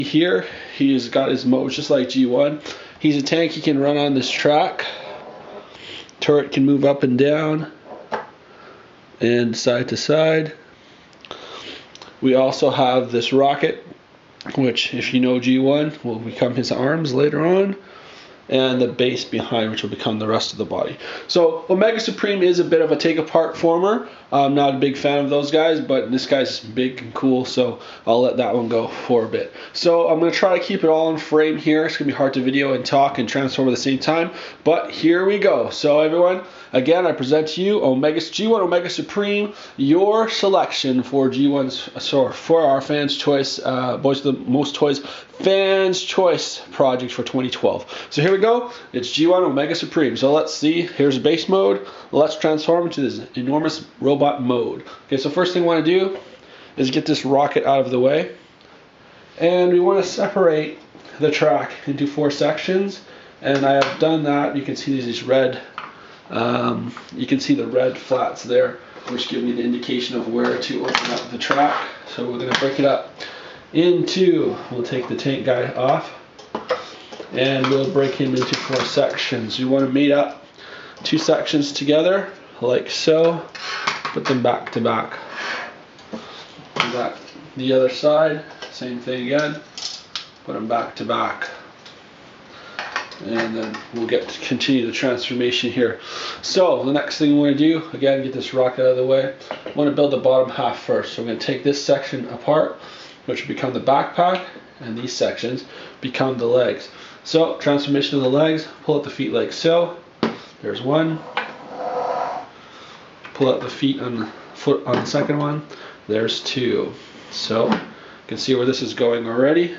Here, he's got his modes just like G1. He's a tank, he can run on this track. Turret can move up and down and side to side. We also have this rocket, which, if you know G1, will become his arms later on, and the base behind, which will become the rest of the body. So Omega Supreme is a bit of a take-apart former. I'm not a big fan of those guys, but this guy's big and cool, so I'll let that one go for a bit. So I'm going to try to keep it all in frame here. It's going to be hard to video and talk and transform at the same time, but here we go. So everyone, again, I present to you G1 Omega Supreme, your selection for G1's, sorry, for our Fans Choice, Boys of the Most Toys Fans Choice project for 2012. So here we go. It's G1 Omega Supreme. So let's see. Here's base mode. Let's transform into this enormous robot mode. Okay, so first thing I want to do is get this rocket out of the way. And we want to separate the track into 4 sections. And I have done that. You can see these red, you can see the red flats there, which give me the indication of where to open up the track. So we're going to break it up into, we'll take the tank guy off, and we'll break him into 4 sections. You want to mate up 2 sections together, like so. Put them back to back. Back the other side, same thing again. Put them back to back. And then we'll continue the transformation here. So the next thing we want to do, again, get this rocket out of the way. I want to build the bottom half first. So we're going to take this section apart, which will become the backpack, and these sections become the legs. So transformation of the legs, pull out the feet like so. There's one. Pull out the feet on the foot on the second one. There's 2. So you can see where this is going already.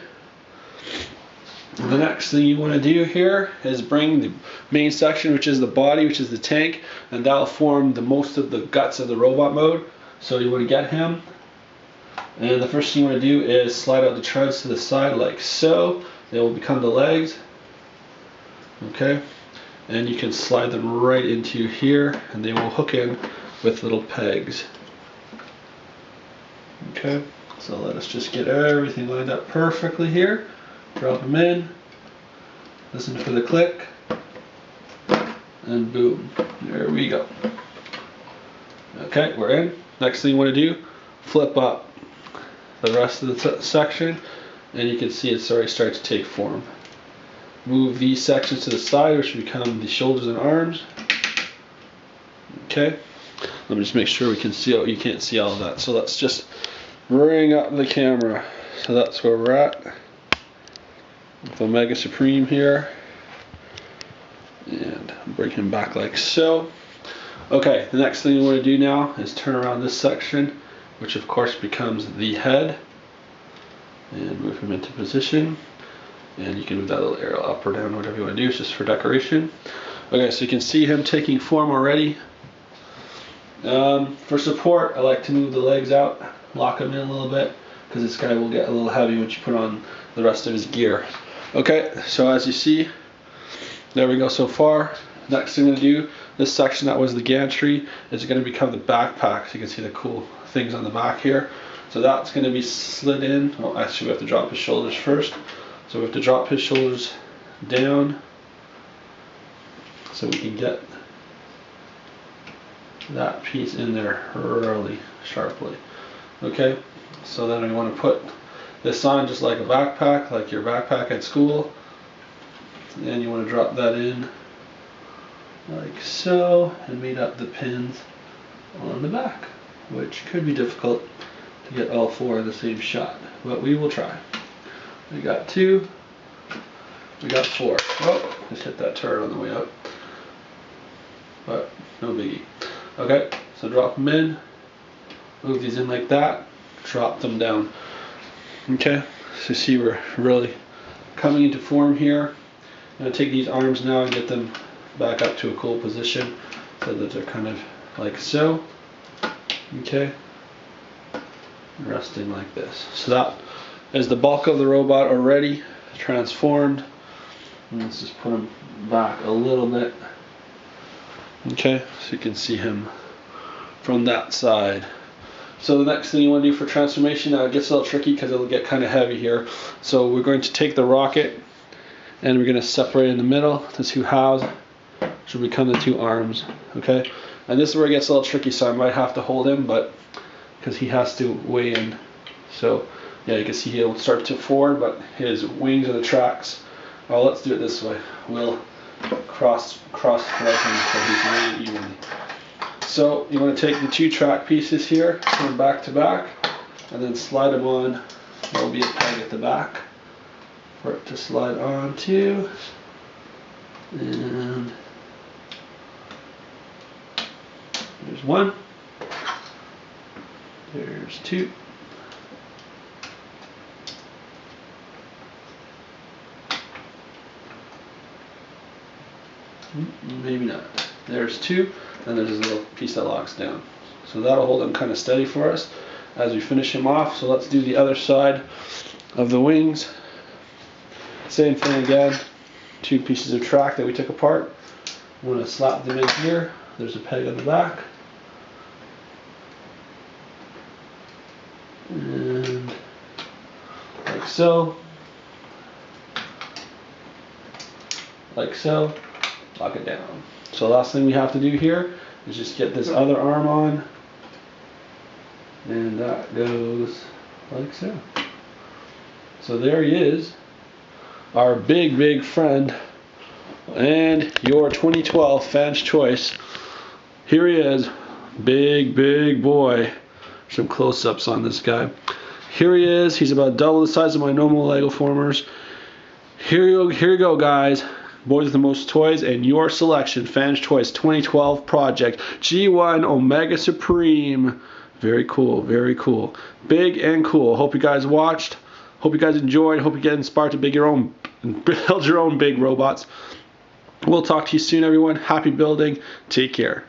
The next thing you want to do here is bring the main section, which is the body, which is the tank, and that'll form the most of the guts of the robot mode. So you want to get him, and the first thing you want to do is slide out the treads to the side like so. They will become the legs. Okay, and you can slide them right into here, and they will hook in with little pegs. Okay, so let us just get everything lined up perfectly here. Drop them in, listen for the click, and boom, there we go. Okay, we're in. Next thing you want to do, flip up the rest of the section, and you can see it's already starting to take form. Move these sections to the side, which become the shoulders and arms. Okay, let me just make sure we can see out. You can't see all of that, so let's just bring up the camera. So that's where we're at with Omega Supreme here, and bring him back like so. Okay, the next thing you want to do now is turn around this section, which of course becomes the head, and move him into position. And you can move that little arrow up or down, whatever you want to do. It's just for decoration. Okay, so you can see him taking form already. For support, I like to move the legs out, lock him in a little bit, because this guy will get a little heavy once you put on the rest of his gear. Okay, so as you see, there we go so far. Next thing I'm going to do, this section that was the gantry is going to become the backpack. So you can see the cool things on the back here. So that's going to be slid in. Oh, actually we have to drop his shoulders first. So we have to drop his shoulders down so we can get that piece in there really sharply. Okay, so then we want to put this on just like a backpack, like your backpack at school, and you want to drop that in like so, and meet up the pins on the back, which could be difficult to get all 4 in the same shot, but we will try. We got 2, we got 4. Oh, just hit that turret on the way up, but no biggie. Okay, so drop them in, move these in like that, drop them down. Okay, so see we're really coming into form here. I'm going to take these arms now and get them back up to a cool position so that they're kind of like so. Okay, resting like this. So that is the bulk of the robot already transformed. And let's just put him back a little bit. Okay, so you can see him from that side. So the next thing you want to do for transformation, now it gets a little tricky because it'll get kind of heavy here. So we're going to take the rocket and we're going to separate in the middle the two halves, which will become the two arms. Okay, and this is where it gets a little tricky, so I might have to hold him, but because he has to weigh in. So yeah, you can see he'll start to forward, but his wings are the tracks. Well, let's do it this way. We'll cross thread him so he's weighing evenly. So you want to take the two track pieces here, put them back to back, and then slide them on. There will be a peg at the back for it to slide onto. And there's one. There's two. Maybe not. There's two, and there's this little piece that locks down. So that'll hold them kind of steady for us as we finish him off. So let's do the other side of the wings. Same thing again. Two pieces of track that we took apart. I'm going to slap them in here. There's a peg on the back. And like so. Like so. Lock it down. So the last thing we have to do here is just get this other arm on, and that goes like so. So there he is, our big friend, and your 2012 Fan's Choice. Here he is, big boy. Some close-ups on this guy. Here he is. He's about double the size of my normal Lego formers. Here you go, guys. Boys with the most toys, and your selection, Fan's Choice 2012 project G1 Omega Supreme. Very cool, very cool. Big and cool. Hope you guys watched. Hope you guys enjoyed. Hope you get inspired to build your own big robots. We'll talk to you soon, everyone. Happy building. Take care.